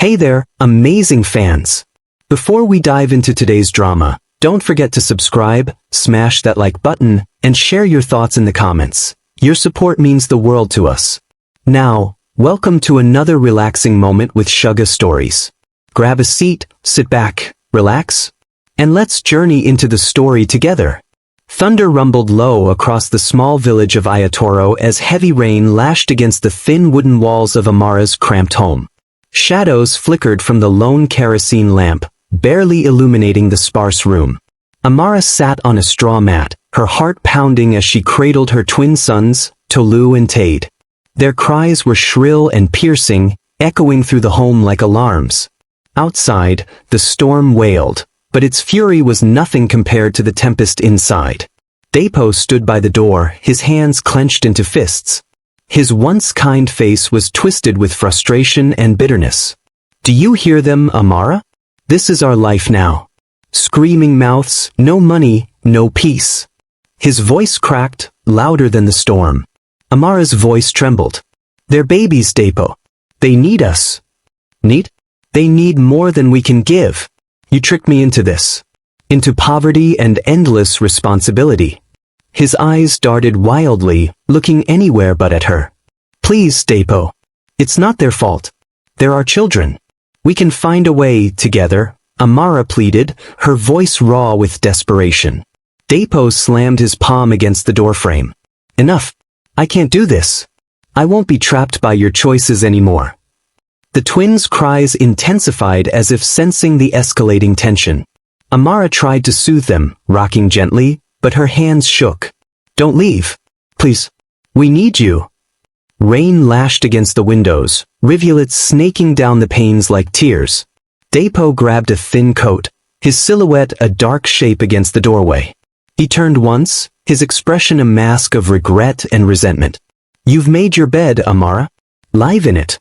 Hey there, amazing fans! Before we dive into today's drama, don't forget to subscribe, smash that like button, and share your thoughts in the comments. Your support means the world to us. Now, welcome to another relaxing moment with Sugar Stories. Grab a seat, sit back, relax, and let's journey into the story together. Thunder rumbled low across the small village of Ayatoro as heavy rain lashed against the thin wooden walls of Amara's cramped home. Shadows flickered from the lone kerosene lamp, barely illuminating the sparse room. Amara sat on a straw mat, her heart pounding as she cradled her twin sons, Tolu and Tade. Their cries were shrill and piercing, echoing through the home like alarms. Outside, the storm wailed, but its fury was nothing compared to the tempest inside. Depo stood by the door, his hands clenched into fists. His once kind face was twisted with frustration and bitterness. "Do you hear them, Amara? This is our life now. Screaming mouths, no money, no peace." His voice cracked, louder than the storm. Amara's voice trembled. "They're babies, Depo. They need us." "Need? They need more than we can give. You tricked me into this. Into poverty and endless responsibility." His eyes darted wildly, looking anywhere but at her. "Please, Depo. It's not their fault. They're our children. We can find a way, together," Amara pleaded, her voice raw with desperation. Depo slammed his palm against the doorframe. "Enough. I can't do this. I won't be trapped by your choices anymore." The twins' cries intensified as if sensing the escalating tension. Amara tried to soothe them, rocking gently, but her hands shook. "Don't leave. Please. We need you." Rain lashed against the windows, rivulets snaking down the panes like tears. Depo grabbed a thin coat, his silhouette a dark shape against the doorway. He turned once, his expression a mask of regret and resentment. "You've made your bed, Amara. Live in it."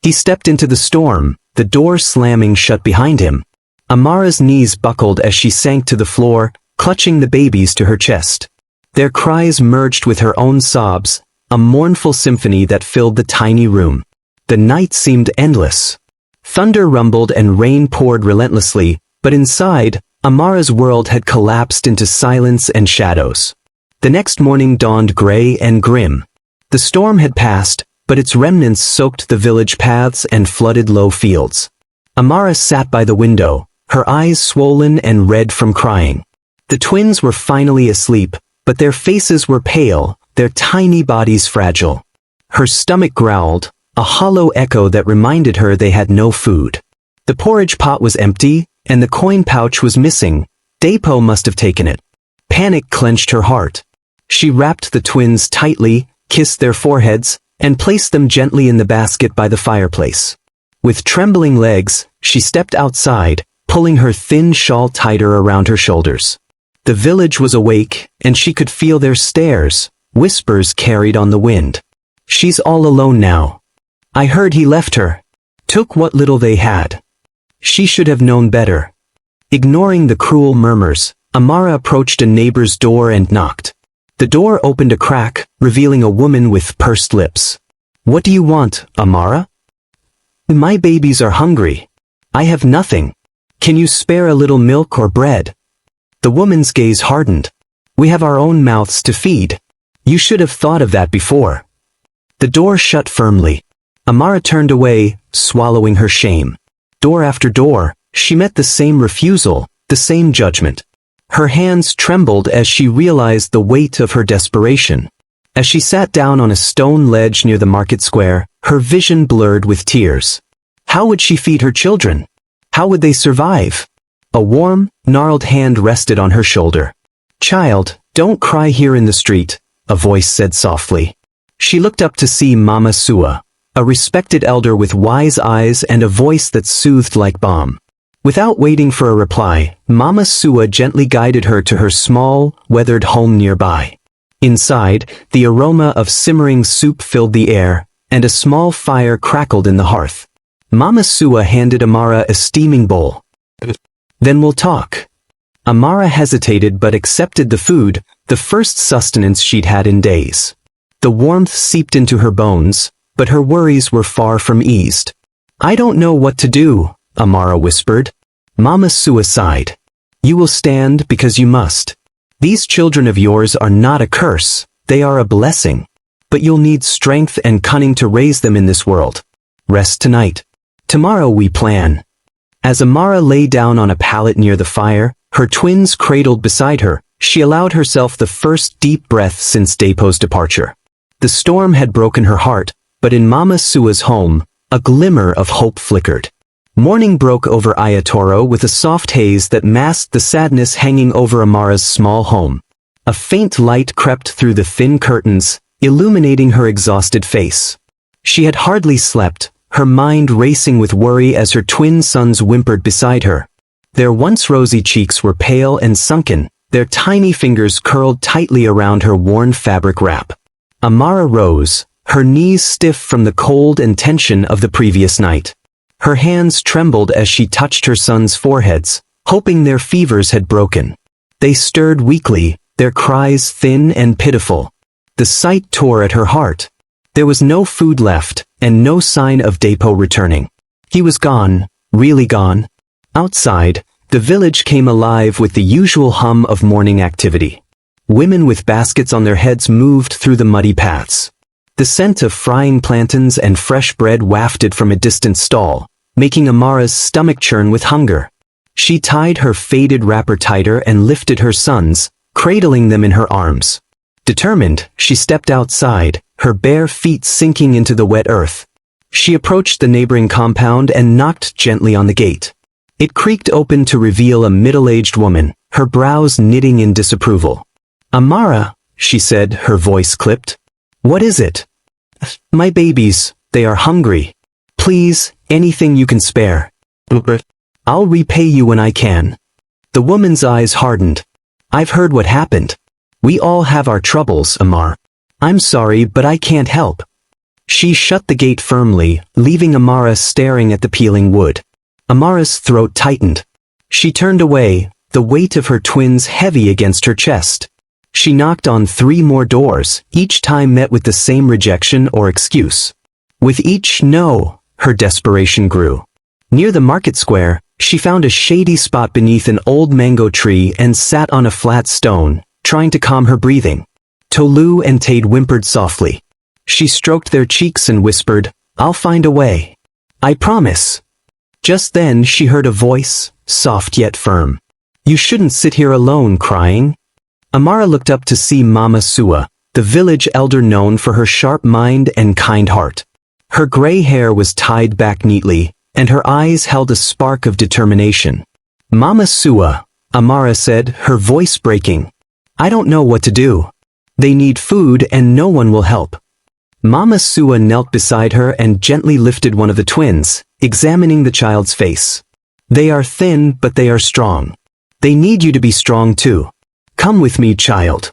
He stepped into the storm, the door slamming shut behind him. Amara's knees buckled as she sank to the floor, clutching the babies to her chest. Their cries merged with her own sobs, a mournful symphony that filled the tiny room. The night seemed endless. Thunder rumbled and rain poured relentlessly, but inside, Amara's world had collapsed into silence and shadows. The next morning dawned gray and grim. The storm had passed, but its remnants soaked the village paths and flooded low fields. Amara sat by the window, her eyes swollen and red from crying. The twins were finally asleep, but their faces were pale, their tiny bodies fragile. Her stomach growled, a hollow echo that reminded her they had no food. The porridge pot was empty, and the coin pouch was missing. Depo must have taken it. Panic clenched her heart. She wrapped the twins tightly, kissed their foreheads, and placed them gently in the basket by the fireplace. With trembling legs, she stepped outside, pulling her thin shawl tighter around her shoulders. The village was awake, and she could feel their stares, whispers carried on the wind. "She's all alone now. I heard he left her. Took what little they had. She should have known better." Ignoring the cruel murmurs, Amara approached a neighbor's door and knocked. The door opened a crack, revealing a woman with pursed lips. "What do you want, Amara?" "My babies are hungry. I have nothing. Can you spare a little milk or bread?" The woman's gaze hardened. "We have our own mouths to feed. You should have thought of that before." The door shut firmly. Amara turned away, swallowing her shame. Door after door, she met the same refusal, the same judgment. Her hands trembled as she realized the weight of her desperation. As she sat down on a stone ledge near the market square, her vision blurred with tears. How would she feed her children? How would they survive? A warm, gnarled hand rested on her shoulder. "Child, don't cry here in the street," a voice said softly. She looked up to see Mama Sua, a respected elder with wise eyes and a voice that soothed like balm. Without waiting for a reply, Mama Sua gently guided her to her small, weathered home nearby. Inside, the aroma of simmering soup filled the air, and a small fire crackled in the hearth. Mama Sua handed Amara a steaming bowl. "Then we'll talk." Amara hesitated but accepted the food, the first sustenance she'd had in days. The warmth seeped into her bones, but her worries were far from eased. I don't know what to do, Amara whispered. Mama's suicide. You will stand because you must. These children of yours are not a curse, they are a blessing. But you'll need strength and cunning to raise them in this world. Rest tonight. Tomorrow we plan. As Amara lay down on a pallet near the fire, her twins cradled beside her, she allowed herself the first deep breath since Depo's departure. The storm had broken her heart, but in Mama Sua's home, a glimmer of hope flickered. Morning broke over Ayatoro with a soft haze that masked the sadness hanging over Amara's small home. A faint light crept through the thin curtains, illuminating her exhausted face. She had hardly slept, her mind racing with worry as her twin sons whimpered beside her. Their once rosy cheeks were pale and sunken, their tiny fingers curled tightly around her worn fabric wrap. Amara rose, her knees stiff from the cold and tension of the previous night. Her hands trembled as she touched her sons' foreheads, hoping their fevers had broken. They stirred weakly, their cries thin and pitiful. The sight tore at her heart. There was no food left, and no sign of Depo returning. He was gone, really gone. Outside, the village came alive with the usual hum of morning activity. Women with baskets on their heads moved through the muddy paths. The scent of frying plantains and fresh bread wafted from a distant stall, making Amara's stomach churn with hunger. She tied her faded wrapper tighter and lifted her sons, cradling them in her arms. Determined, she stepped outside, her bare feet sinking into the wet earth. She approached the neighboring compound and knocked gently on the gate. It creaked open to reveal a middle-aged woman, her brows knitting in disapproval. "Amara," she said, her voice clipped. "What is it?" "My babies, they are hungry. Please, anything you can spare. I'll repay you when I can." The woman's eyes hardened. "I've heard what happened. We all have our troubles, Amar. I'm sorry, but I can't help." She shut the gate firmly, leaving Amara staring at the peeling wood. Amara's throat tightened. She turned away, the weight of her twins heavy against her chest. She knocked on 3 more doors, each time met with the same rejection or excuse. With each no, her desperation grew. Near the market square, she found a shady spot beneath an old mango tree and sat on a flat stone, trying to calm her breathing. Tolu and Tade whimpered softly. She stroked their cheeks and whispered, "I'll find a way. I promise." Just then she heard a voice, soft yet firm. "You shouldn't sit here alone crying." Amara looked up to see Mama Sua, the village elder known for her sharp mind and kind heart. Her gray hair was tied back neatly, and her eyes held a spark of determination. "Mama Sua," Amara said, her voice breaking. "I don't know what to do. They need food and no one will help." Mama Sua knelt beside her and gently lifted one of the twins, examining the child's face. "They are thin, but they are strong. They need you to be strong too. Come with me, child."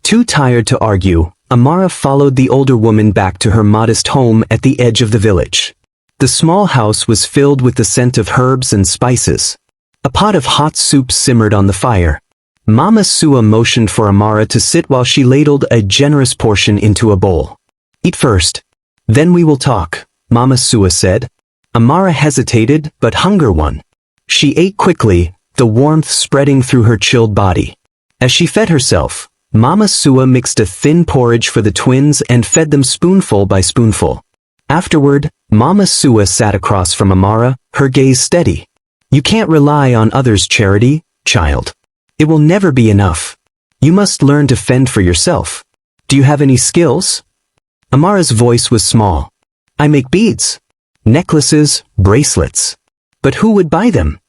Too tired to argue, Amara followed the older woman back to her modest home at the edge of the village. The small house was filled with the scent of herbs and spices. A pot of hot soup simmered on the fire. Mama Sua motioned for Amara to sit while she ladled a generous portion into a bowl. "Eat first. Then we will talk," Mama Sua said. Amara hesitated, but hunger won. She ate quickly, the warmth spreading through her chilled body. As she fed herself, Mama Sua mixed a thin porridge for the twins and fed them spoonful by spoonful. Afterward, Mama Sua sat across from Amara, her gaze steady. "You can't rely on others' charity, child. It will never be enough. You must learn to fend for yourself. Do you have any skills?" Amara's voice was small. "I make beads. Necklaces, bracelets. But who would buy them?"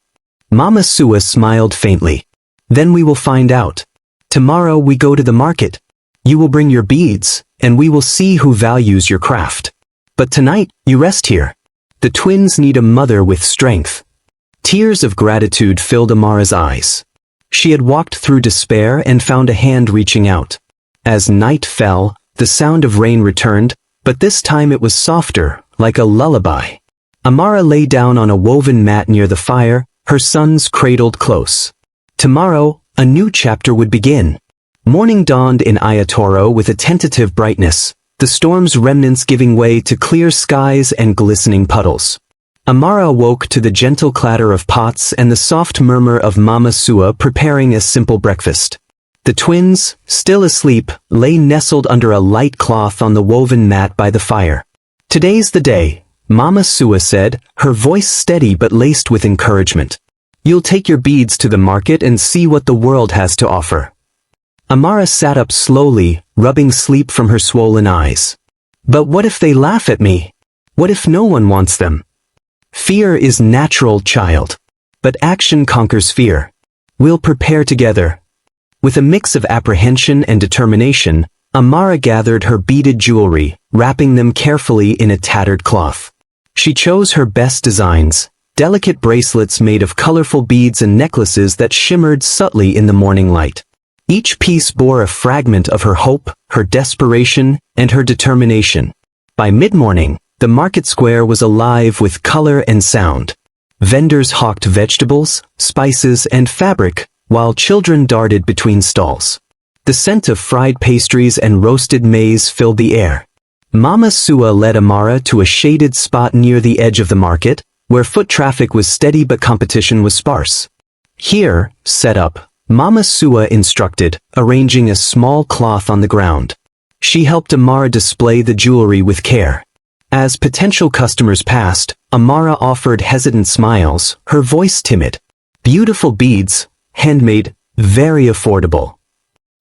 Mama Sua smiled faintly. "Then we will find out. Tomorrow we go to the market. You will bring your beads, and we will see who values your craft. But tonight, you rest here. The twins need a mother with strength." Tears of gratitude filled Amara's eyes. She had walked through despair and found a hand reaching out. As night fell, the sound of rain returned, but this time it was softer, like a lullaby. Amara lay down on a woven mat near the fire, her sons cradled close. Tomorrow, a new chapter would begin. Morning dawned in Ayatoro with a tentative brightness, the storm's remnants giving way to clear skies and glistening puddles. Amara awoke to the gentle clatter of pots and the soft murmur of Mama Sua preparing a simple breakfast. The twins, still asleep, lay nestled under a light cloth on the woven mat by the fire. "Today's the day," Mama Sua said, her voice steady but laced with encouragement. "You'll take your beads to the market and see what the world has to offer." Amara sat up slowly, rubbing sleep from her swollen eyes. "But what if they laugh at me? What if no one wants them?" "Fear is natural, child. But action conquers fear. We'll prepare together." With a mix of apprehension and determination, Amara gathered her beaded jewelry, wrapping them carefully in a tattered cloth. She chose her best designs, delicate bracelets made of colorful beads and necklaces that shimmered subtly in the morning light. Each piece bore a fragment of her hope, her desperation, and her determination. By mid-morning, the market square was alive with color and sound. Vendors hawked vegetables, spices, and fabric, while children darted between stalls. The scent of fried pastries and roasted maize filled the air. Mama Sua led Amara to a shaded spot near the edge of the market, where foot traffic was steady but competition was sparse. "Here, set up," Mama Sua instructed, arranging a small cloth on the ground. She helped Amara display the jewelry with care. As potential customers passed, Amara offered hesitant smiles, her voice timid. Beautiful beads, handmade, very affordable.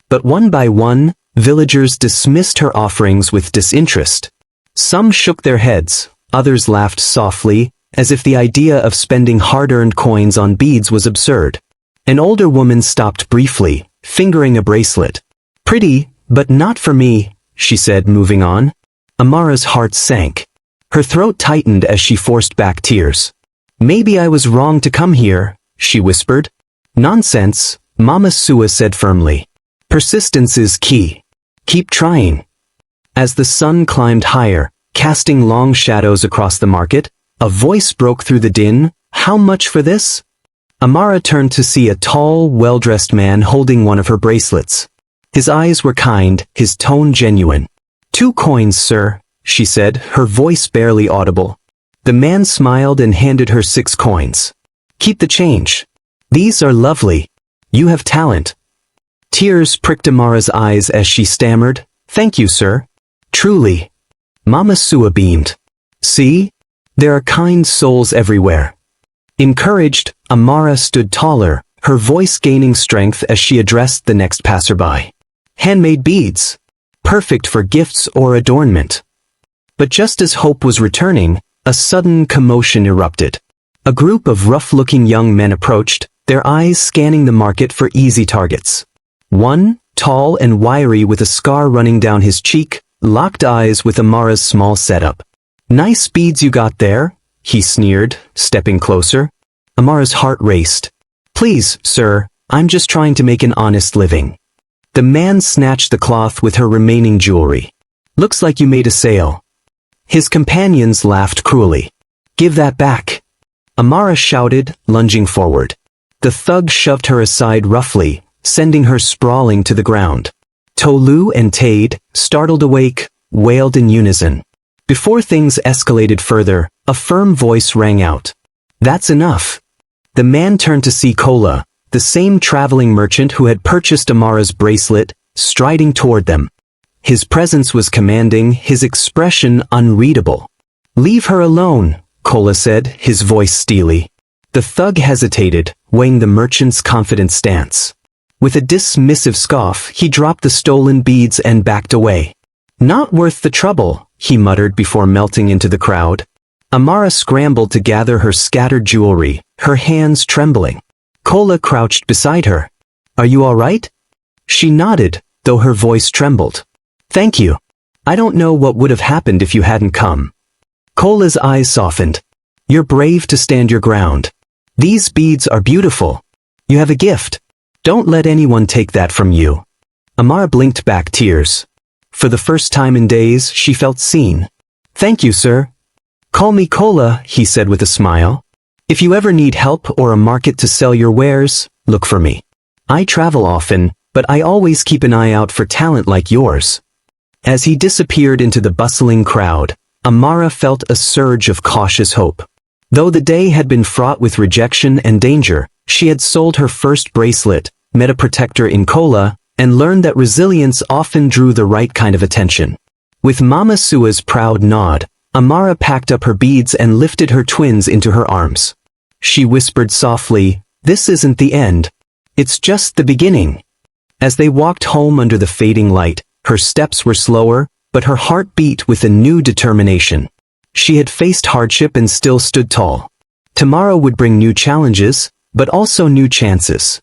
But one by one, villagers dismissed her offerings with disinterest. Some shook their heads, others laughed softly, as if the idea of spending hard-earned coins on beads was absurd. An older woman stopped briefly, fingering a bracelet. "Pretty, but not for me," she said, moving on. Amara's heart sank. Her throat tightened as she forced back tears. "Maybe I was wrong to come here," she whispered. "Nonsense," Mama Sua said firmly. "Persistence is key. Keep trying." As the sun climbed higher, casting long shadows across the market, a voice broke through the din. "How much for this?" Amara turned to see a tall, well-dressed man holding one of her bracelets. His eyes were kind, his tone genuine. "2 coins, sir," she said, her voice barely audible. The man smiled and handed her 6 coins. "Keep the change. These are lovely. You have talent." Tears pricked Amara's eyes as she stammered, "Thank you, sir." "Truly." Mama Sua beamed. "See? There are kind souls everywhere." Encouraged, Amara stood taller, her voice gaining strength as she addressed the next passerby. "Handmade beads. Perfect for gifts or adornment." But just as hope was returning, a sudden commotion erupted. A group of rough-looking young men approached, their eyes scanning the market for easy targets. One, tall and wiry with a scar running down his cheek, locked eyes with Amara's small setup. "Nice beads you got there," he sneered, stepping closer. Amara's heart raced. "Please, sir, I'm just trying to make an honest living." The man snatched the cloth with her remaining jewelry. "Looks like you made a sale." His companions laughed cruelly. "Give that back," Amara shouted, lunging forward. The thug shoved her aside roughly, sending her sprawling to the ground. Tolu and Tade, startled awake, wailed in unison. Before things escalated further, a firm voice rang out. "That's enough." The man turned to see Kola, the same traveling merchant who had purchased Amara's bracelet, striding toward them. His presence was commanding, his expression unreadable. "Leave her alone," Kola said, his voice steely. The thug hesitated, weighing the merchant's confident stance. With a dismissive scoff, he dropped the stolen beads and backed away. "Not worth the trouble," he muttered before melting into the crowd. Amara scrambled to gather her scattered jewelry, her hands trembling. Kola crouched beside her. "Are you all right?" She nodded, though her voice trembled. "Thank you. I don't know what would have happened if you hadn't come." Kola's eyes softened. "You're brave to stand your ground. These beads are beautiful. You have a gift. Don't let anyone take that from you." Amara blinked back tears. For the first time in days, she felt seen. "Thank you, sir." "Call me Kola," he said with a smile. "If you ever need help or a market to sell your wares, look for me. I travel often, but I always keep an eye out for talent like yours." As he disappeared into the bustling crowd, Amara felt a surge of cautious hope. Though the day had been fraught with rejection and danger, she had sold her first bracelet, met a protector in Kola, and learned that resilience often drew the right kind of attention. With Mama Sua's proud nod, Amara packed up her beads and lifted her twins into her arms. She whispered softly, "This isn't the end. It's just the beginning." As they walked home under the fading light, her steps were slower, but her heart beat with a new determination. She had faced hardship and still stood tall. Tomorrow would bring new challenges, but also new chances.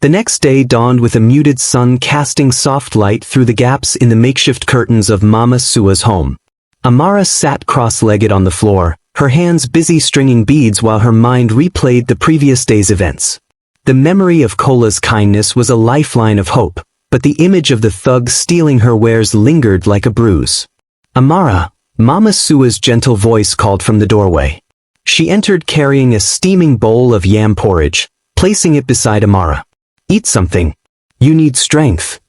The next day dawned with a muted sun casting soft light through the gaps in the makeshift curtains of Mama Sua's home. Amara sat cross-legged on the floor, her hands busy stringing beads while her mind replayed the previous day's events. The memory of Kola's kindness was a lifeline of hope, but the image of the thug stealing her wares lingered like a bruise. "Amara," Mama Sua's gentle voice called from the doorway. She entered carrying a steaming bowl of yam porridge, placing it beside Amara. "Eat something. You need strength."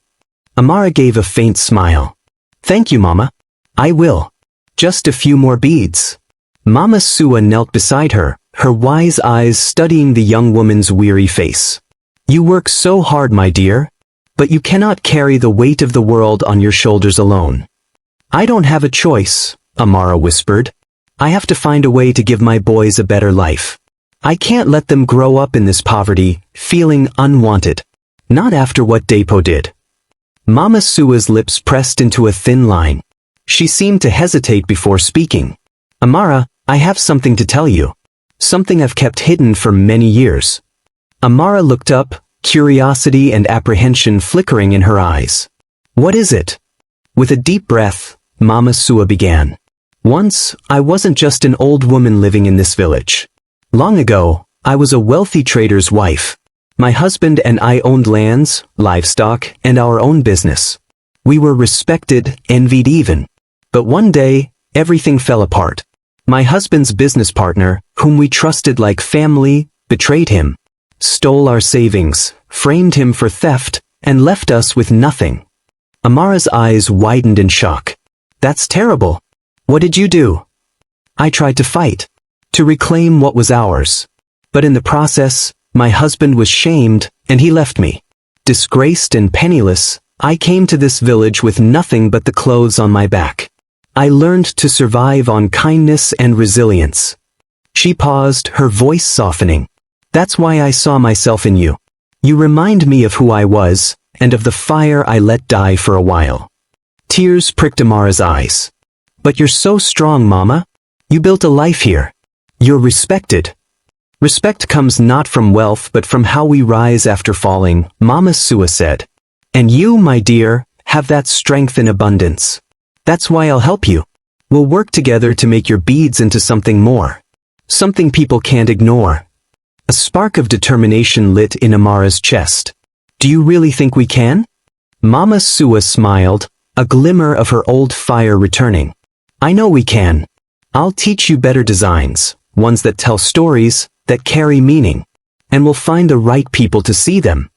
Amara gave a faint smile. "Thank you, Mama. I will. Just a few more beads." Mama Sua knelt beside her, her wise eyes studying the young woman's weary face. "You work so hard, my dear. But you cannot carry the weight of the world on your shoulders alone." "I don't have a choice," Amara whispered. "I have to find a way to give my boys a better life. I can't let them grow up in this poverty, feeling unwanted. Not after what Depo did." Mama Sua's lips pressed into a thin line. She seemed to hesitate before speaking. "Amara, I have something to tell you. Something I've kept hidden for many years." Amara looked up, curiosity and apprehension flickering in her eyes. "What is it?" With a deep breath, Mama Sua began. "Once, I wasn't just an old woman living in this village. Long ago, I was a wealthy trader's wife. My husband and I owned lands, livestock, and our own business. We were respected, envied even. But one day, everything fell apart. My husband's business partner, whom we trusted like family, betrayed him, stole our savings, framed him for theft, and left us with nothing." Amara's eyes widened in shock. "That's terrible. What did you do?" "I tried to fight, to reclaim what was ours. But in the process, my husband was shamed, and he left me. Disgraced and penniless, I came to this village with nothing but the clothes on my back. I learned to survive on kindness and resilience." She paused, her voice softening. "That's why I saw myself in you. You remind me of who I was, and of the fire I let die for a while." Tears pricked Amara's eyes. "But you're so strong, Mama. You built a life here. You're respected." "Respect comes not from wealth but from how we rise after falling," Mama Sua said. "And you, my dear, have that strength in abundance. That's why I'll help you. We'll work together to make your beads into something more. Something people can't ignore." A spark of determination lit in Amara's chest. "Do you really think we can?" Mama Sua smiled, a glimmer of her old fire returning. "I know we can. I'll teach you better designs, ones that tell stories, that carry meaning. And we'll find the right people to see them."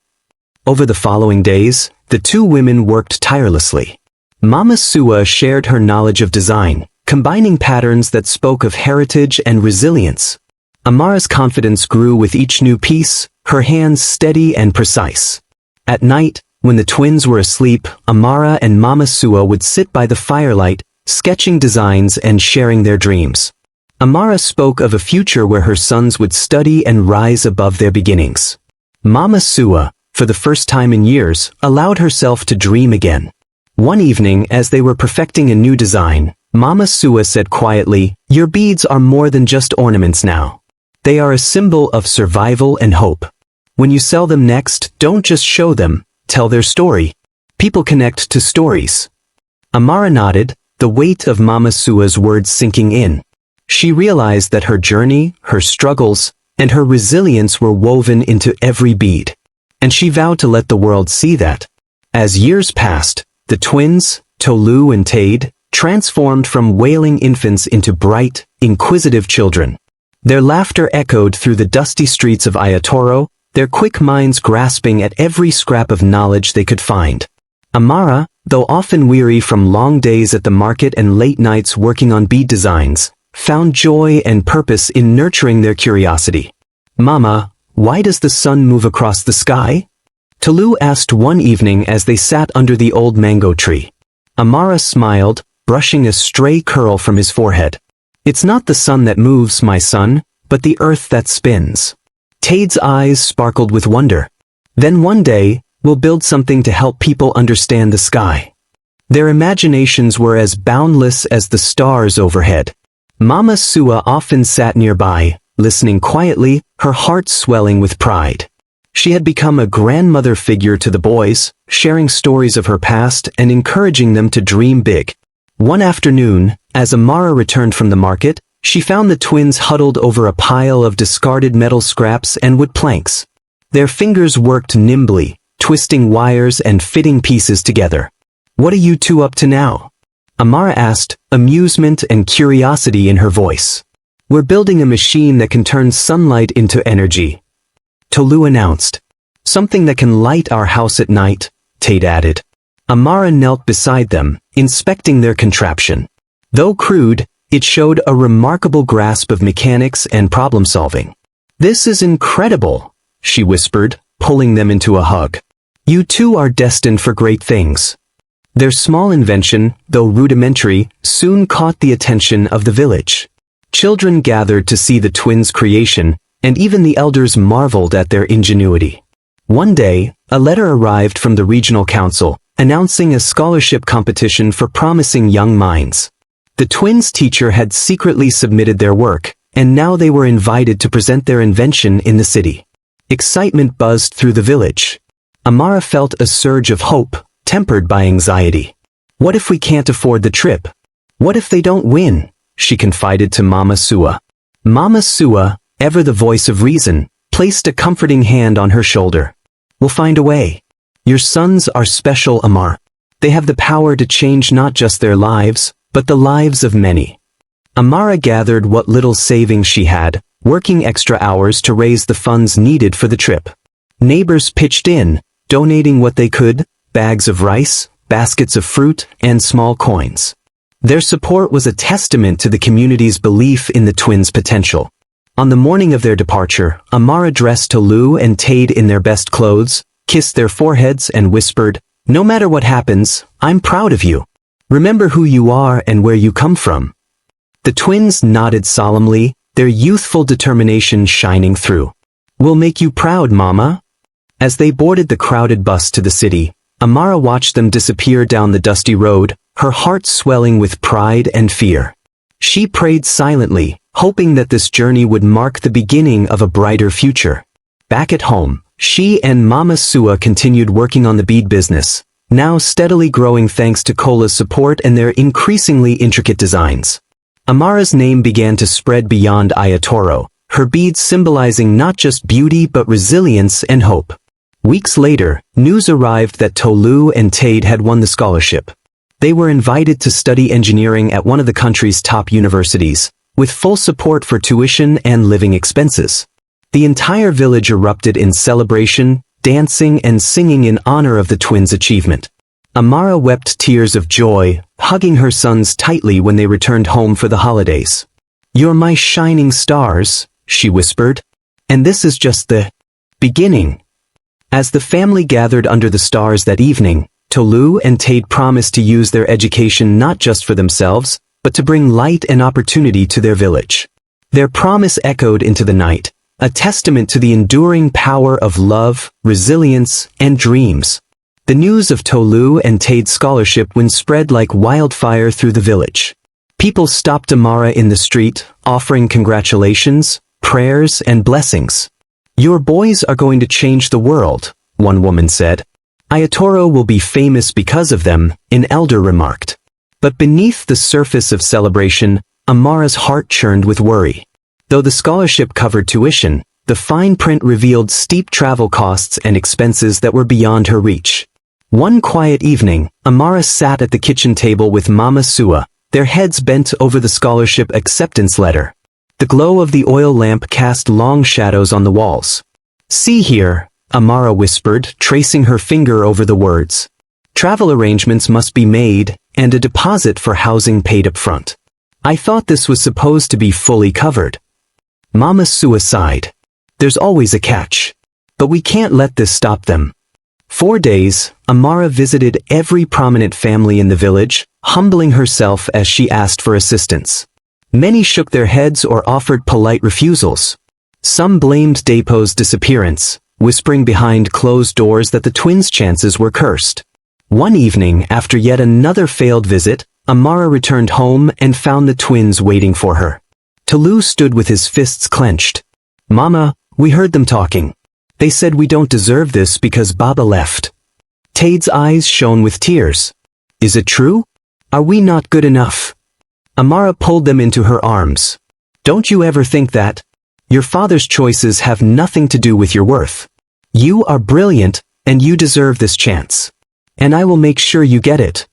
Over the following days, the two women worked tirelessly. Mama Sua shared her knowledge of design, combining patterns that spoke of heritage and resilience. Amara's confidence grew with each new piece, her hands steady and precise. At night, when the twins were asleep, Amara and Mama Sua would sit by the firelight, sketching designs and sharing their dreams. Amara spoke of a future where her sons would study and rise above their beginnings. Mama Sua, for the first time in years, allowed herself to dream again. One evening, as they were perfecting a new design, Mama Sua said quietly, "Your beads are more than just ornaments now. They are a symbol of survival and hope. When you sell them next, don't just show them, tell their story. People connect to stories." Amara nodded, the weight of Mama Sua's words sinking in. She realized that her journey, her struggles, and her resilience were woven into every bead. And she vowed to let the world see that. As years passed, the twins, Tolu and Tade, transformed from wailing infants into bright, inquisitive children. Their laughter echoed through the dusty streets of Ayatoro, their quick minds grasping at every scrap of knowledge they could find. Amara, though often weary from long days at the market and late nights working on bead designs, found joy and purpose in nurturing their curiosity. "Mama, why does the sun move across the sky?" Tolu asked one evening as they sat under the old mango tree. Amara smiled, brushing a stray curl from his forehead. "It's not the sun that moves, my son, but the earth that spins." Tade's eyes sparkled with wonder. "Then one day, we'll build something to help people understand the sky." Their imaginations were as boundless as the stars overhead. Mama Sua often sat nearby, listening quietly, her heart swelling with pride. She had become a grandmother figure to the boys, sharing stories of her past and encouraging them to dream big. One afternoon, as Amara returned from the market, she found the twins huddled over a pile of discarded metal scraps and wood planks. Their fingers worked nimbly, twisting wires and fitting pieces together. "What are you two up to now?" Amara asked, amusement and curiosity in her voice. "We're building a machine that can turn sunlight into energy," Tolu announced. "Something that can light our house at night," Tade added. Amara knelt beside them, inspecting their contraption. Though crude, it showed a remarkable grasp of mechanics and problem-solving. "This is incredible," she whispered, pulling them into a hug. "You two are destined for great things." Their small invention, though rudimentary, soon caught the attention of the village. Children gathered to see the twins' creation, and even the elders marveled at their ingenuity. One day, a letter arrived from the regional council, announcing a scholarship competition for promising young minds. The twins' teacher had secretly submitted their work, and now they were invited to present their invention in the city. Excitement buzzed through the village. Amara felt a surge of hope, tempered by anxiety. "What if we can't afford the trip? What if they don't win?" she confided to Mama Sua. Mama Sua, ever the voice of reason, placed a comforting hand on her shoulder. "We'll find a way. Your sons are special, Amar. They have the power to change not just their lives, but the lives of many." Amara gathered what little savings she had, working extra hours to raise the funds needed for the trip. Neighbors pitched in, donating what they could, bags of rice, baskets of fruit, and small coins. Their support was a testament to the community's belief in the twins' potential. On the morning of their departure, Amara dressed Tolu and Tade in their best clothes, kissed their foreheads and whispered, "No matter what happens, I'm proud of you. Remember who you are and where you come from." The twins nodded solemnly, their youthful determination shining through. "We'll make you proud, Mama." As they boarded the crowded bus to the city, Amara watched them disappear down the dusty road, her heart swelling with pride and fear. She prayed silently, hoping that this journey would mark the beginning of a brighter future. Back at home, she and Mama Sua continued working on the bead business, now steadily growing thanks to Kola's support and their increasingly intricate designs. Amara's name began to spread beyond Ayatoro, her beads symbolizing not just beauty but resilience and hope. Weeks later, news arrived that Tolu and Tade had won the scholarship. They were invited to study engineering at one of the country's top universities, with full support for tuition and living expenses. The entire village erupted in celebration, dancing and singing in honor of the twins' achievement. Amara wept tears of joy, hugging her sons tightly when they returned home for the holidays. "You're my shining stars," she whispered. "And this is just the beginning." As the family gathered under the stars that evening, Tolu and Tade promised to use their education not just for themselves, but to bring light and opportunity to their village. Their promise echoed into the night, a testament to the enduring power of love, resilience, and dreams. The news of Tolu and Tade's scholarship win spread like wildfire through the village. People stopped Amara in the street, offering congratulations, prayers, and blessings. "Your boys are going to change the world," one woman said. "Ayatoro will be famous because of them," an elder remarked. But beneath the surface of celebration, Amara's heart churned with worry. Though the scholarship covered tuition, the fine print revealed steep travel costs and expenses that were beyond her reach. One quiet evening, Amara sat at the kitchen table with Mama Sua, their heads bent over the scholarship acceptance letter. The glow of the oil lamp cast long shadows on the walls. "See here," Amara whispered, tracing her finger over the words. "Travel arrangements must be made, and a deposit for housing paid up front." I thought this was supposed to be fully covered. Mama's suicide. There's always a catch. But we can't let this stop them. 4 days, Amara visited every prominent family in the village, humbling herself as she asked for assistance. Many shook their heads or offered polite refusals. Some blamed Depo's disappearance, whispering behind closed doors that the twins' chances were cursed. One evening, after yet another failed visit, Amara returned home and found the twins waiting for her. Tolu stood with his fists clenched. "Mama, we heard them talking. They said we don't deserve this because Baba left." Tade's eyes shone with tears. "Is it true? Are we not good enough?" Amara pulled them into her arms. "Don't you ever think that? Your father's choices have nothing to do with your worth. You are brilliant, and you deserve this chance. And I will make sure you get it."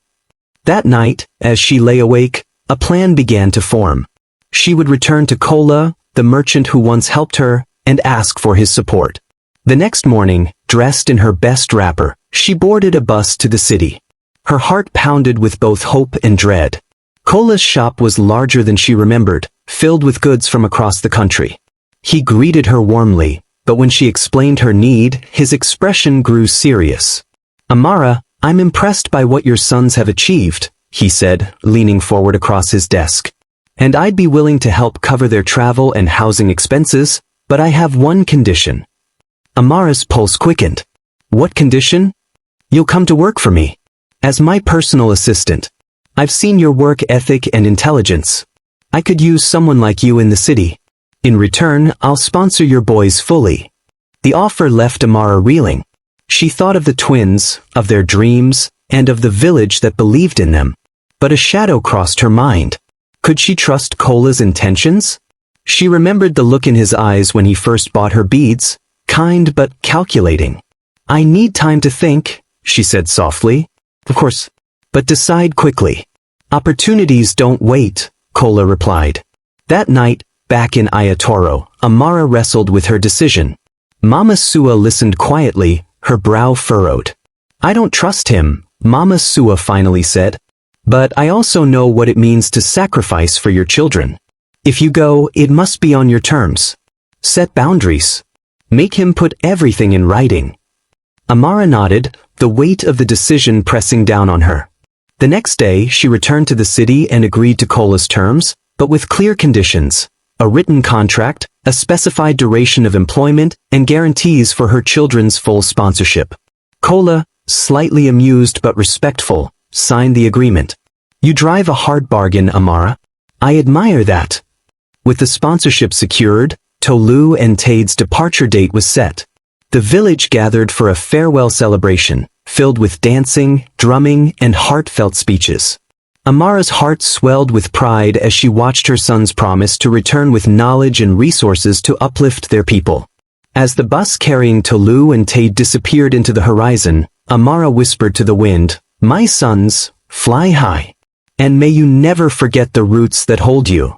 That night, as she lay awake, a plan began to form. She would return to Kola, the merchant who once helped her, and ask for his support. The next morning, dressed in her best wrapper, she boarded a bus to the city. Her heart pounded with both hope and dread. Kola's shop was larger than she remembered, filled with goods from across the country. He greeted her warmly, but when she explained her need, his expression grew serious. "Amara, I'm impressed by what your sons have achieved," he said, leaning forward across his desk. "And I'd be willing to help cover their travel and housing expenses, but I have one condition." Amara's pulse quickened. "What condition?" "You'll come to work for me. As my personal assistant. I've seen your work ethic and intelligence. I could use someone like you in the city. In return, I'll sponsor your boys fully." The offer left Amara reeling. She thought of the twins, of their dreams, and of the village that believed in them. But a shadow crossed her mind. Could she trust Kola's intentions? She remembered the look in his eyes when he first bought her beads, kind but calculating. "I need time to think," she said softly. "Of course. But decide quickly." "Opportunities don't wait," Kola replied. That night, back in Ayatoro, Amara wrestled with her decision. Mama Sua listened quietly, her brow furrowed. "I don't trust him," Mama Sua finally said. "But I also know what it means to sacrifice for your children. If you go, it must be on your terms. Set boundaries. Make him put everything in writing." Amara nodded, the weight of the decision pressing down on her. The next day, she returned to the city and agreed to Kola's terms, but with clear conditions: a written contract, a specified duration of employment, and guarantees for her children's full sponsorship. Kola, slightly amused but respectful, signed the agreement. "You drive a hard bargain, Amara. I admire that." With the sponsorship secured, Tolu and Tade's departure date was set. The village gathered for a farewell celebration, filled with dancing, drumming, and heartfelt speeches. Amara's heart swelled with pride as she watched her sons promise to return with knowledge and resources to uplift their people. As the bus carrying Tolu and Tade disappeared into the horizon, Amara whispered to the wind, "My sons, fly high. And may you never forget the roots that hold you."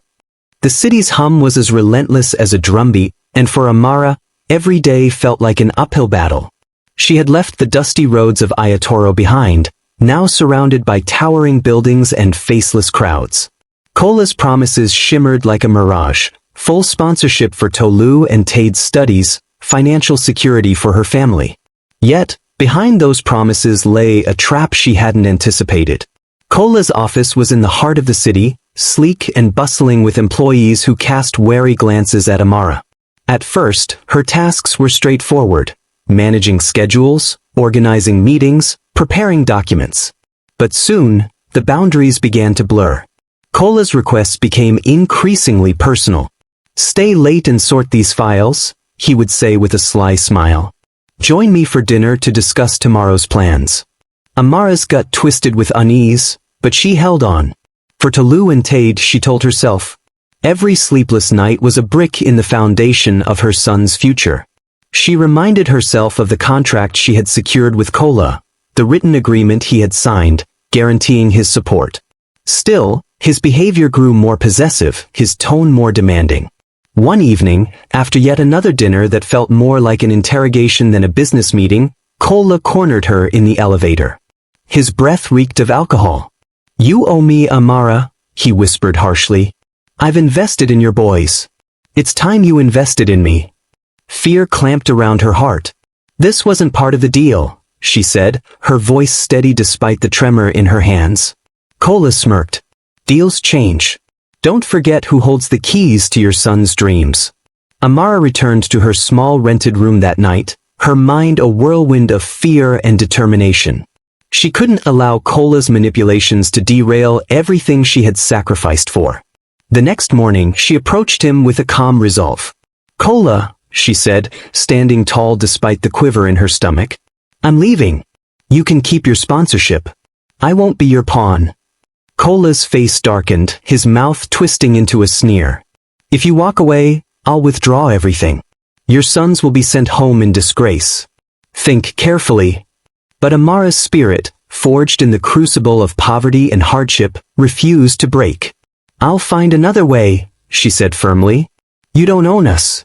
The city's hum was as relentless as a drumbeat, and for Amara, every day felt like an uphill battle. She had left the dusty roads of Ayatoro behind, now surrounded by towering buildings and faceless crowds. Kola's promises shimmered like a mirage: full sponsorship for Tolu and Tade's studies, financial security for her family. Yet, behind those promises lay a trap she hadn't anticipated. Kola's office was in the heart of the city, sleek and bustling with employees who cast wary glances at Amara. At first, her tasks were straightforward: managing schedules, organizing meetings, preparing documents. But soon, the boundaries began to blur. Kola's requests became increasingly personal. "Stay late and sort these files," he would say with a sly smile. "Join me for dinner to discuss tomorrow's plans." Amara's gut twisted with unease, but she held on. For Tolu and Tade, she told herself, every sleepless night was a brick in the foundation of her son's future. She reminded herself of the contract she had secured with Kola, the written agreement he had signed, guaranteeing his support. Still, his behavior grew more possessive, his tone more demanding. One evening, after yet another dinner that felt more like an interrogation than a business meeting, Kola cornered her in the elevator. His breath reeked of alcohol. "You owe me, Amara," he whispered harshly. I've invested in your boys. It's time you invested in me. Fear clamped around her heart. This wasn't part of the deal, she said, her voice steady despite the tremor in her hands. Kola smirked. Deals change. Don't forget who holds the keys to your son's dreams. Amara returned to her small rented room that night, her mind a whirlwind of fear and determination. She couldn't allow Kola's manipulations to derail everything she had sacrificed for. The next morning, she approached him with a calm resolve. Kola, she said, standing tall despite the quiver in her stomach. I'm leaving. You can keep your sponsorship. I won't be your pawn. Kola's face darkened, his mouth twisting into a sneer. If you walk away, I'll withdraw everything. Your sons will be sent home in disgrace. Think carefully. But Amara's spirit, forged in the crucible of poverty and hardship, refused to break. I'll find another way, she said firmly. You don't own us.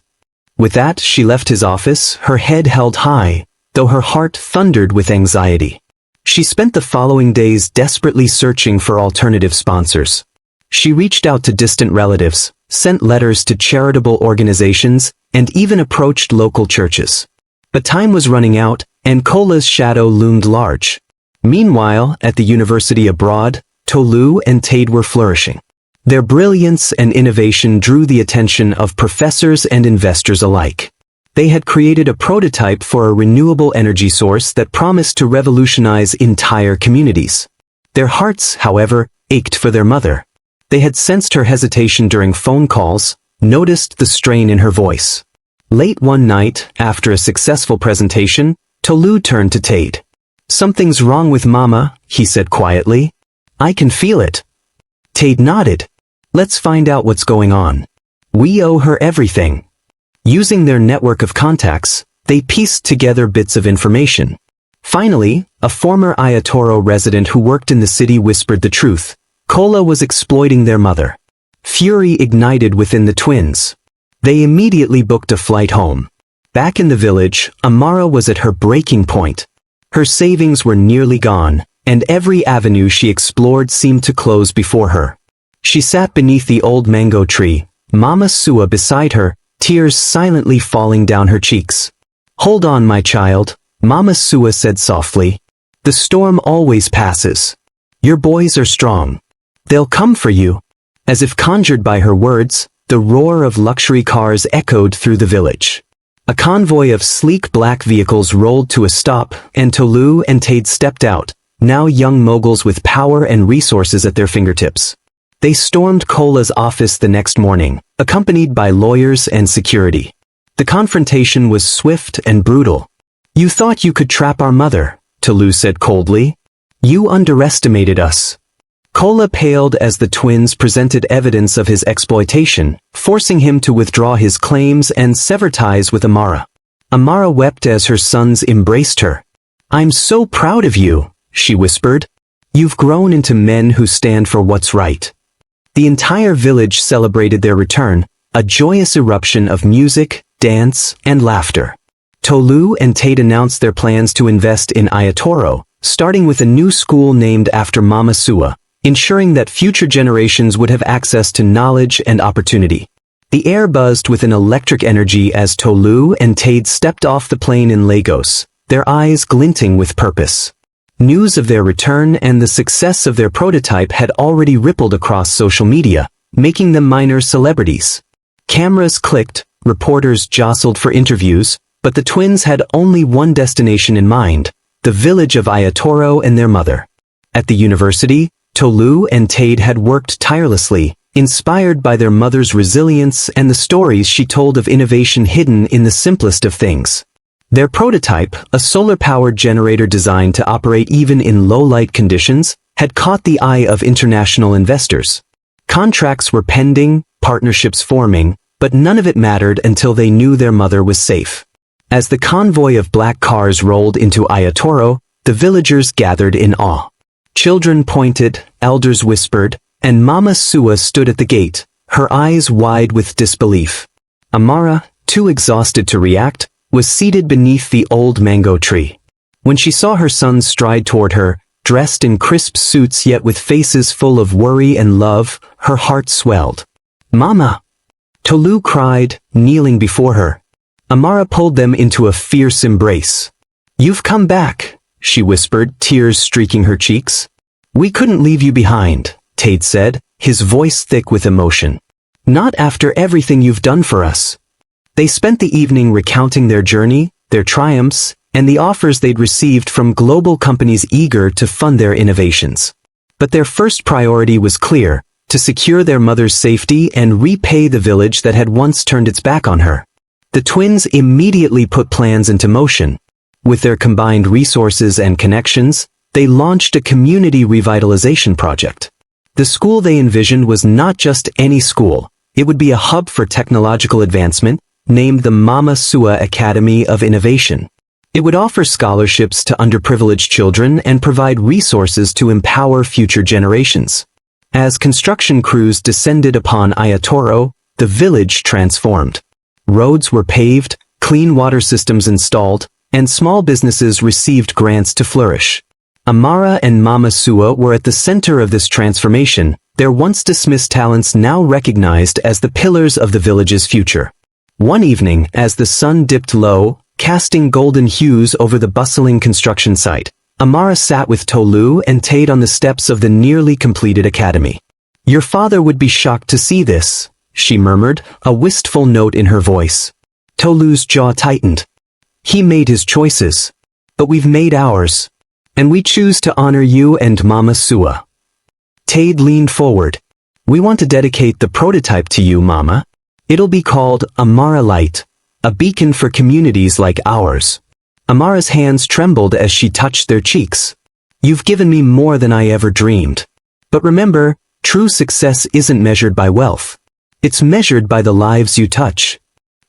With that, she left his office, her head held high, though her heart thundered with anxiety. She spent the following days desperately searching for alternative sponsors. She reached out to distant relatives, sent letters to charitable organizations, and even approached local churches. But time was running out, and Kola's shadow loomed large. Meanwhile, at the university abroad, Tolu and Tade were flourishing. Their brilliance and innovation drew the attention of professors and investors alike. They had created a prototype for a renewable energy source that promised to revolutionize entire communities. Their hearts, however, ached for their mother. They had sensed her hesitation during phone calls, noticed the strain in her voice. Late one night, after a successful presentation, Tolu turned to Tade. Something's wrong with Mama, he said quietly. I can feel it. Tade nodded. Let's find out what's going on. We owe her everything. Using their network of contacts, they pieced together bits of information. Finally, a former Ayatoro resident who worked in the city whispered the truth. Kola was exploiting their mother. Fury ignited within the twins. They immediately booked a flight home. Back in the village, Amara was at her breaking point. Her savings were nearly gone, and every avenue she explored seemed to close before her. She sat beneath the old mango tree, Mama Sua beside her, tears silently falling down her cheeks. Hold on, my child, Mama Sua said softly. The storm always passes. Your boys are strong. They'll come for you. As if conjured by her words, the roar of luxury cars echoed through the village. A convoy of sleek black vehicles rolled to a stop, and Tolu and Tade stepped out, now young moguls with power and resources at their fingertips. They stormed Kola's office the next morning, accompanied by lawyers and security. The confrontation was swift and brutal. You thought you could trap our mother, Tolu said coldly. You underestimated us. Kola paled as the twins presented evidence of his exploitation, forcing him to withdraw his claims and sever ties with Amara. Amara wept as her sons embraced her. I'm so proud of you, she whispered. You've grown into men who stand for what's right. The entire village celebrated their return, a joyous eruption of music, dance, and laughter. Tolu and Tade announced their plans to invest in Ayatoro, starting with a new school named after Mama Sua, ensuring that future generations would have access to knowledge and opportunity. The air buzzed with an electric energy as Tolu and Tade stepped off the plane in Lagos, their eyes glinting with purpose. News of their return and the success of their prototype had already rippled across social media, making them minor celebrities. Cameras clicked, reporters jostled for interviews, but the twins had only one destination in mind, the village of Ayatoro and their mother. At the university, Tolu and Tade had worked tirelessly, inspired by their mother's resilience and the stories she told of innovation hidden in the simplest of things. Their prototype, a solar-powered generator designed to operate even in low-light conditions, had caught the eye of international investors. Contracts were pending, partnerships forming, but none of it mattered until they knew their mother was safe. As the convoy of black cars rolled into Ayatoro, the villagers gathered in awe. Children pointed, elders whispered, and Mama Sua stood at the gate, her eyes wide with disbelief. Amara, too exhausted to react, was seated beneath the old mango tree. When she saw her sons stride toward her, dressed in crisp suits yet with faces full of worry and love, her heart swelled. "Mama!" Tolu cried, kneeling before her. Amara pulled them into a fierce embrace. "You've come back," she whispered, tears streaking her cheeks. "We couldn't leave you behind," Tade said, his voice thick with emotion. "Not after everything you've done for us." They spent the evening recounting their journey, their triumphs, and the offers they'd received from global companies eager to fund their innovations. But their first priority was clear: to secure their mother's safety and repay the village that had once turned its back on her. The twins immediately put plans into motion. With their combined resources and connections, they launched a community revitalization project. The school they envisioned was not just any school. It would be a hub for technological advancement, named the Mama Sua Academy of Innovation. It would offer scholarships to underprivileged children and provide resources to empower future generations. As construction crews descended upon Ayatoro, the village transformed. Roads were paved, clean water systems installed, and small businesses received grants to flourish. Amara and Mama Sua were at the center of this transformation, their once dismissed talents now recognized as the pillars of the village's future. One evening, as the sun dipped low, casting golden hues over the bustling construction site, Amara sat with Tolu and Tade on the steps of the nearly completed academy. "Your father would be shocked to see this," she murmured, a wistful note in her voice. Tolu's jaw tightened. "He made his choices. But we've made ours. And we choose to honor you and Mama Sua." Tade leaned forward. "We want to dedicate the prototype to you, Mama. It'll be called Amara Light, a beacon for communities like ours." Amara's hands trembled as she touched their cheeks. "You've given me more than I ever dreamed. But remember, true success isn't measured by wealth. It's measured by the lives you touch."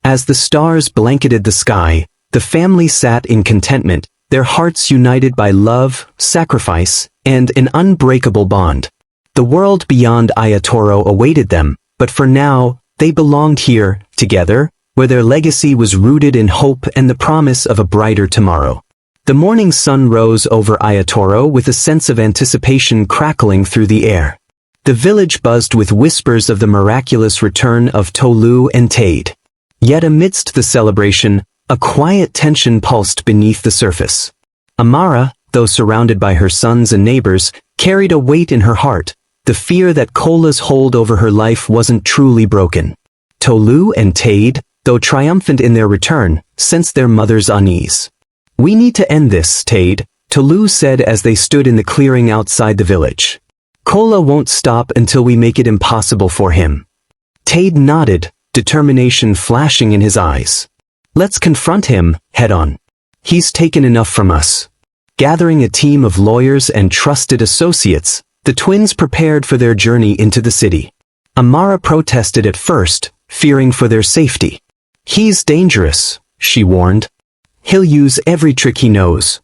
As the stars blanketed the sky, the family sat in contentment, their hearts united by love, sacrifice, and an unbreakable bond. The world beyond Ayatoro awaited them, but for now, they belonged here, together, where their legacy was rooted in hope and the promise of a brighter tomorrow. The morning sun rose over Ayatoro with a sense of anticipation crackling through the air. The village buzzed with whispers of the miraculous return of Tolu and Tade. Yet amidst the celebration, a quiet tension pulsed beneath the surface. Amara, though surrounded by her sons and neighbors, carried a weight in her heart, the fear that Cola's hold over her life wasn't truly broken. Tolu and Tade, though triumphant in their return, sensed their mother's unease. "We need to end this, Tade," Tolu said as they stood in the clearing outside the village. "Cola won't stop until we make it impossible for him." Tade nodded, determination flashing in his eyes. "Let's confront him, head-on. He's taken enough from us." Gathering a team of lawyers and trusted associates, the twins prepared for their journey into the city. Amara protested at first, fearing for their safety. "He's dangerous," she warned. "He'll use every trick he knows."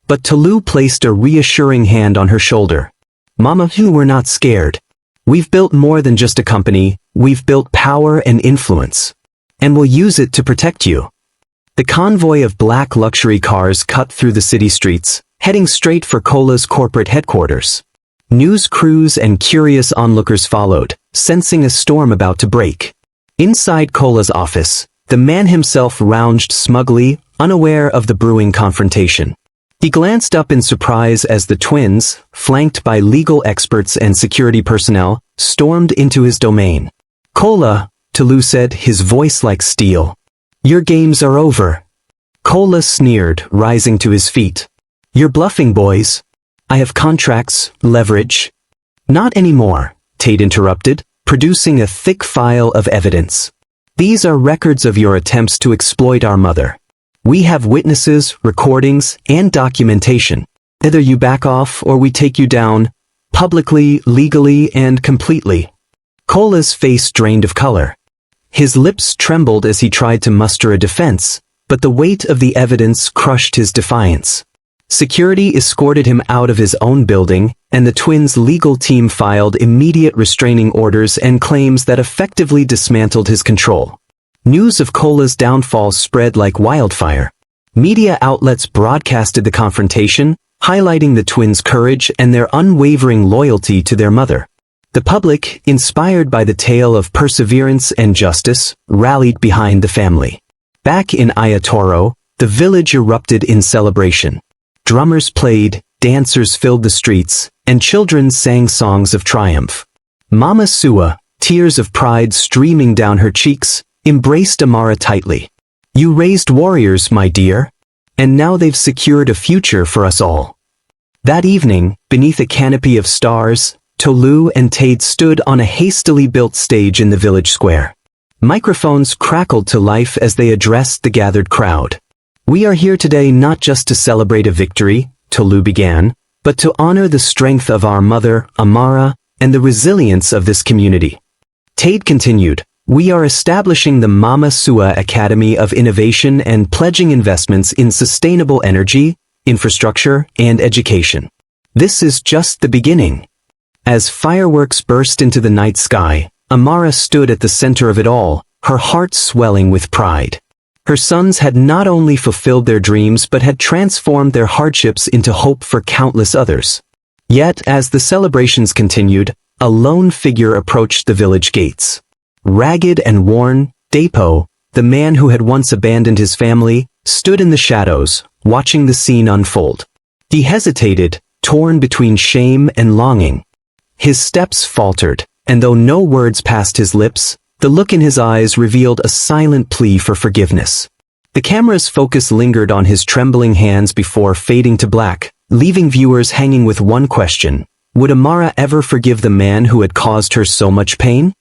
But Tolu placed a reassuring hand on her shoulder. "Mama, we're not scared. We've built more than just a company, we've built power and influence. And we'll use it to protect you." The convoy of black luxury cars cut through the city streets, heading straight for Cola's corporate headquarters. News crews and curious onlookers followed, sensing a storm about to break. Inside Cola's office, the man himself lounged smugly, unaware of the brewing confrontation. He glanced up in surprise as the twins, flanked by legal experts and security personnel, stormed into his domain. "Cola," Tolu said, his voice like steel. "Your games are over." Cola sneered, rising to his feet. "You're bluffing, boys. I have contracts, leverage." "Not anymore," Tade interrupted, producing a thick file of evidence. "These are records of your attempts to exploit our mother. We have witnesses, recordings, and documentation. Either you back off or we take you down, publicly, legally, and completely." Cola's face drained of color. His lips trembled as he tried to muster a defense, but the weight of the evidence crushed his defiance. Security escorted him out of his own building, and the twins' legal team filed immediate restraining orders and claims that effectively dismantled his control. News of Cola's downfall spread like wildfire. Media outlets broadcasted the confrontation, highlighting the twins' courage and their unwavering loyalty to their mother. The public, inspired by the tale of perseverance and justice, rallied behind the family. Back in Ayatoro, the village erupted in celebration. Drummers played, dancers filled the streets, and children sang songs of triumph. Mama Sua, tears of pride streaming down her cheeks, embraced Amara tightly. "You raised warriors, my dear. And now they've secured a future for us all." That evening, beneath a canopy of stars, Tolu and Tade stood on a hastily built stage in the village square. Microphones crackled to life as they addressed the gathered crowd. "We are here today not just to celebrate a victory," Tolu began, "but to honor the strength of our mother, Amara, and the resilience of this community." Tade continued, "We are establishing the Mama Sua Academy of Innovation and pledging investments in sustainable energy, infrastructure, and education. This is just the beginning." As fireworks burst into the night sky, Amara stood at the center of it all, her heart swelling with pride. Her sons had not only fulfilled their dreams but had transformed their hardships into hope for countless others. Yet, as the celebrations continued, a lone figure approached the village gates. Ragged and worn, Dapo, the man who had once abandoned his family, stood in the shadows, watching the scene unfold. He hesitated, torn between shame and longing. His steps faltered, and though no words passed his lips, the look in his eyes revealed a silent plea for forgiveness. The camera's focus lingered on his trembling hands before fading to black, leaving viewers hanging with one question: would Amara ever forgive the man who had caused her so much pain?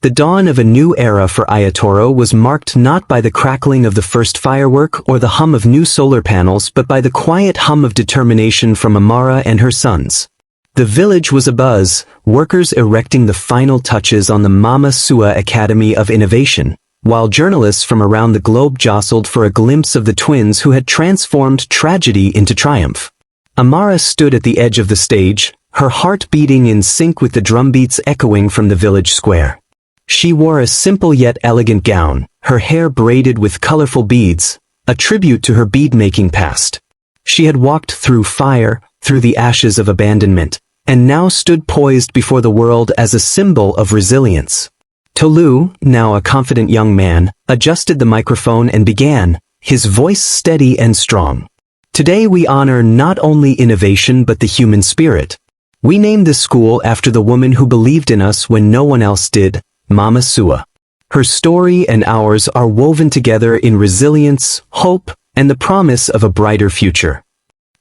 The dawn of a new era for Ayatoro was marked not by the crackling of the first firework or the hum of new solar panels but by the quiet hum of determination from Amara and her sons. The village was abuzz, workers erecting the final touches on the Mama Sua Academy of Innovation, while journalists from around the globe jostled for a glimpse of the twins who had transformed tragedy into triumph. Amara stood at the edge of the stage, her heart beating in sync with the drumbeats echoing from the village square. She wore a simple yet elegant gown, her hair braided with colorful beads, a tribute to her bead-making past. She had walked through fire, through the ashes of abandonment, and now stood poised before the world as a symbol of resilience. Tolu, now a confident young man, adjusted the microphone and began, his voice steady and strong. "Today we honor not only innovation but the human spirit. We named this school after the woman who believed in us when no one else did, Mama Sua. Her story and ours are woven together in resilience, hope, and the promise of a brighter future."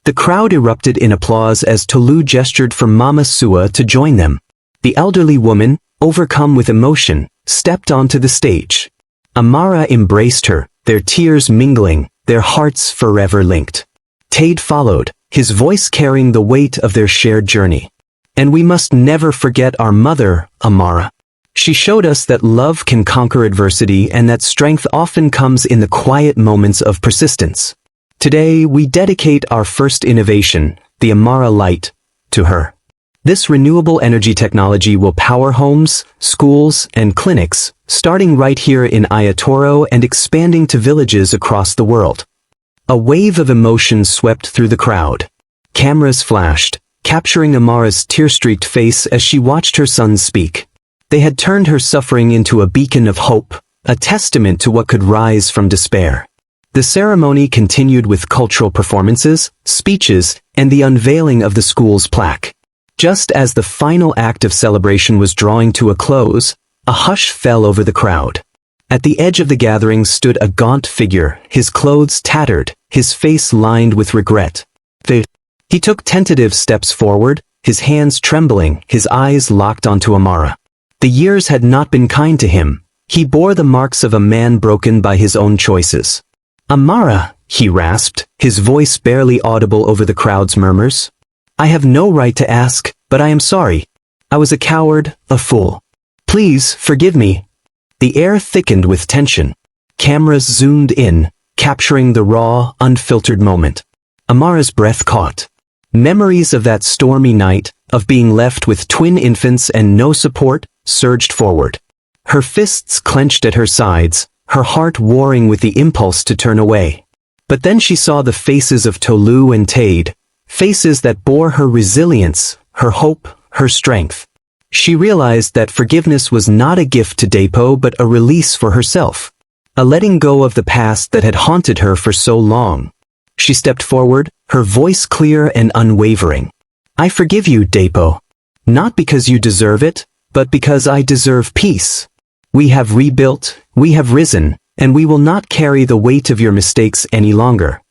The crowd erupted in applause as Tolu gestured for Mama Sua to join them. The elderly woman, overcome with emotion, stepped onto the stage. Amara embraced her, their tears mingling, their hearts forever linked. Tade followed, his voice carrying the weight of their shared journey. "And we must never forget our mother, Amara. She showed us that love can conquer adversity and that strength often comes in the quiet moments of persistence. Today, we dedicate our first innovation, the Amara Light, to her. This renewable energy technology will power homes, schools, and clinics, starting right here in Ayatoro and expanding to villages across the world." A wave of emotion swept through the crowd. Cameras flashed, capturing Amara's tear-streaked face as she watched her sons speak. They had turned her suffering into a beacon of hope, a testament to what could rise from despair. The ceremony continued with cultural performances, speeches, and the unveiling of the school's plaque. Just as the final act of celebration was drawing to a close, a hush fell over the crowd. At the edge of the gathering stood a gaunt figure, his clothes tattered, his face lined with regret. He took tentative steps forward, his hands trembling, his eyes locked onto Amara. The years had not been kind to him. He bore the marks of a man broken by his own choices. "Amara," he rasped, his voice barely audible over the crowd's murmurs. "I have no right to ask, but I am sorry. I was a coward, a fool. Please, forgive me." The air thickened with tension. Cameras zoomed in, capturing the raw, unfiltered moment. Amara's breath caught. Memories of that stormy night, of being left with twin infants and no support, surged forward. Her fists clenched at her sides, her heart warring with the impulse to turn away. But then she saw the faces of Tolu and Tade, Faces that bore her resilience, her hope, her strength. She realized that forgiveness was not a gift to Depo but a release for herself. A letting go of the past that had haunted her for so long. She stepped forward, her voice clear and unwavering. I forgive you, Depo. Not because you deserve it, but because I deserve peace. We have rebuilt, we have risen, and we will not carry the weight of your mistakes any longer.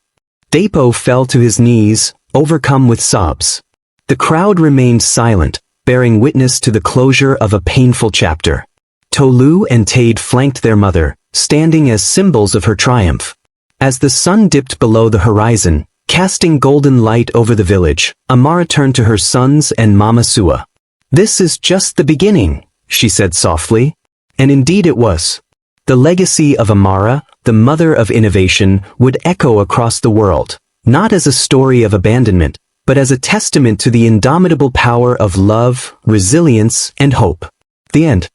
Depo fell to his knees, overcome with sobs. The crowd remained silent, bearing witness to the closure of a painful chapter. Tolu and Tade flanked their mother, standing as symbols of her triumph. As the sun dipped below the horizon, casting golden light over the village, Amara turned to her sons and Mama Sua. This is just the beginning, she said softly. And indeed it was. The legacy of Amara, the mother of innovation, would echo across the world, not as a story of abandonment, but as a testament to the indomitable power of love, resilience, and hope. The end.